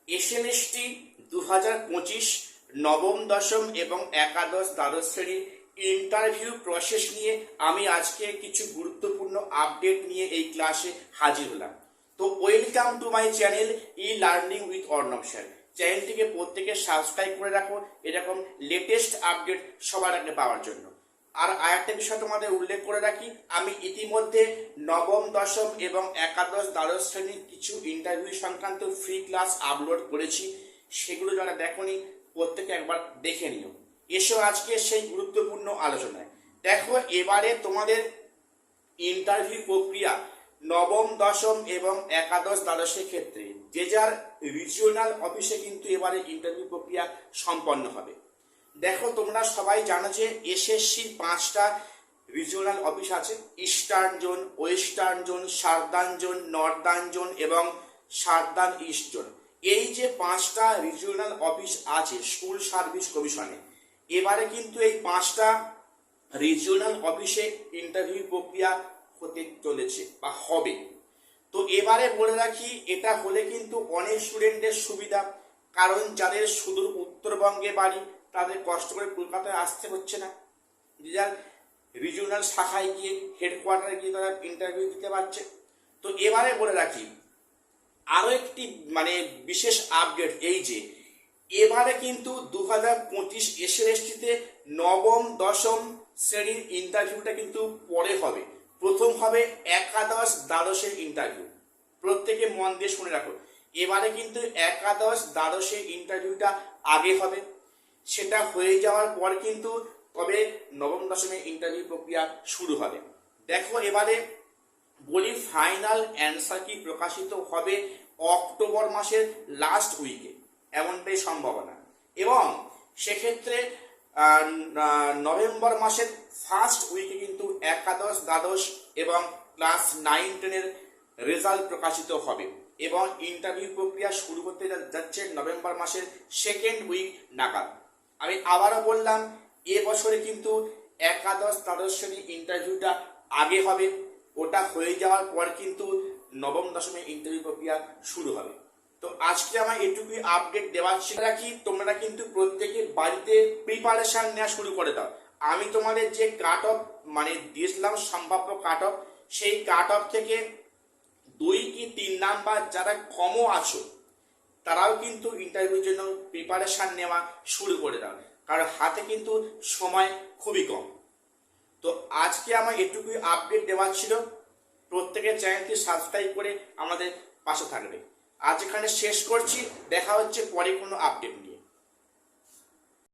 এসএনএসটি 2025 নবম দশম এবং একাদশ দ্বাদশ শ্রেণীর ইন্টারভিউ প্রসেস নিয়ে আমি আজকে কিছু গুরুত্বপূর্ণ আপডেট নিয়ে এই ক্লাসে হাজির হলাম। তো welcome to my channel e learning with Arnab sir. চ্যানেলটিকে প্রত্যেকে সাবস্ক্রাইব করে রাখো এরকম লেটেস্ট আপডেট সবার আগে পাওয়ার জন্য। আর আরেকটা বিষয় তোমাদের উল্লেখ করে রাখি, আমি ইতিমধ্যে নবম দশম এবং একাদশ দ্বাদশ শ্রেণীর কিছু ইন্টারভিউ সংক্রান্ত ফ্রি ক্লাস আপলোড করেছি। সেগুলো যারা দেখোনি প্রত্যেকে একবার দেখে নিও। এসো আজকে সেই গুরুত্বপূর্ণ আলোচনায়। দেখো, এবারে তোমাদের ইন্টারভিউ প্রক্রিয়া নবম দশম এবং একাদশ দ্বাদশের ক্ষেত্রে যে যার রিজিওনাল অফিসে কিন্তু এবারে ইন্টারভিউ প্রক্রিয়া সম্পন্ন হবে। দেখো, তোমরা সবাই জানো যে এসএসসির 5টা রিজিওনাল অফিস আছে: eastern zone, western zone, সার্দার্ন zone, Northern zone এবং সার্দার্ন ইস্ট জোন। এই যে 5টা রিজিওনাল অফিস আছে স্কুল সার্ভিস কমিশনে, এবারে কিন্তু এই 5টা রিজিওনাল অফিসে ইন্টারভিউ প্রক্রিয়া হতে চলেছে বা হবে। তো এবারে বলে রাখি, এটা হলে কিন্তু অনেক স্টুডেন্টের সুবিধা, কারণ যাদের সুদূর উত্তরবঙ্গে বাড়ি তাদের কষ্ট করে কলকাতায় আসতে হচ্ছে না, যে যার রিজিওনাল শাখায় গিয়ে হেডকোয়ার্টারে গিয়ে তারা ইন্টারভিউ দিতে পারছে। তো এবারে বলে রাখি আরও একটি বিশেষ আপডেট, এই যে এবারে কিন্তু 2025 এসএনএসটিতে নবম দশম শ্রেণীর ইন্টারভিউটা কিন্তু পরে হবে। প্রথম হবে একাদশ দ্বাদশের ইন্টারভিউ। প্রত্যেকে মন দিয়ে শুনে রাখো, এবারে কিন্তু একাদশ দ্বাদশের ইন্টারভিউটা আগে হবে। সেটা হয়ে যাওয়ার পর কিন্তু তবে নবম দশমের ইন্টারভিউ প্রক্রিয়া শুরু হবে। দেখো, এবারে বলি ফাইনাল অ্যান্সার কি প্রকাশিত হবে অক্টোবর মাসের লাস্ট উইকে, এমনটাই সম্ভাবনা। এবং সেক্ষেত্রে নভেম্বর মাসের ফার্স্ট উইকে কিন্তু একাদশ দ্বাদশ এবং ক্লাস 9-10-এর রেজাল্ট প্রকাশিত হবে এবং ইন্টারভিউ প্রক্রিয়া শুরু করতে যাচ্ছে নভেম্বর মাসের সেকেন্ড উইক নাগাদ। আমি আবারও বললাম, এবছরে কিন্তু একাদশ দ্বাদশ শ্রেণীর ইন্টারভিউটা আগে হবে। ওটা হয়ে যাওয়ার পর কিন্তু নবম দশমের ইন্টারভিউ প্রক্রিয়া শুরু হবে। তো আজকে আমার এটুকুই আপডেট দেওয়ার ছিল। রাখি তোমরা কিন্তু প্রত্যেকে বাড়িতে প্রিপারেশন নেওয়া শুরু করে দাও। আমি তোমাদের যে কাট অফ দিয়েছিলাম সম্ভাব্য কাট অফ, সেই কাট অফ থেকে 2 কি 3 নাম্বার যারা কমও আছো তারাও কিন্তু ইন্টারভিউর জন্য প্রিপারেশন নেওয়া শুরু করে দাও, কারণ হাতে কিন্তু সময় খুবই কম। তো আজকে আমার এটুকুই আপডেট দেওয়ার ছিল। প্রত্যেকের চ্যানেলটি সাবস্ক্রাইব করে আমাদের পাশে থাকবে। আজ এখানে শেষ করছি, দেখা হচ্ছে পরে কোনো আপডেট নিয়ে।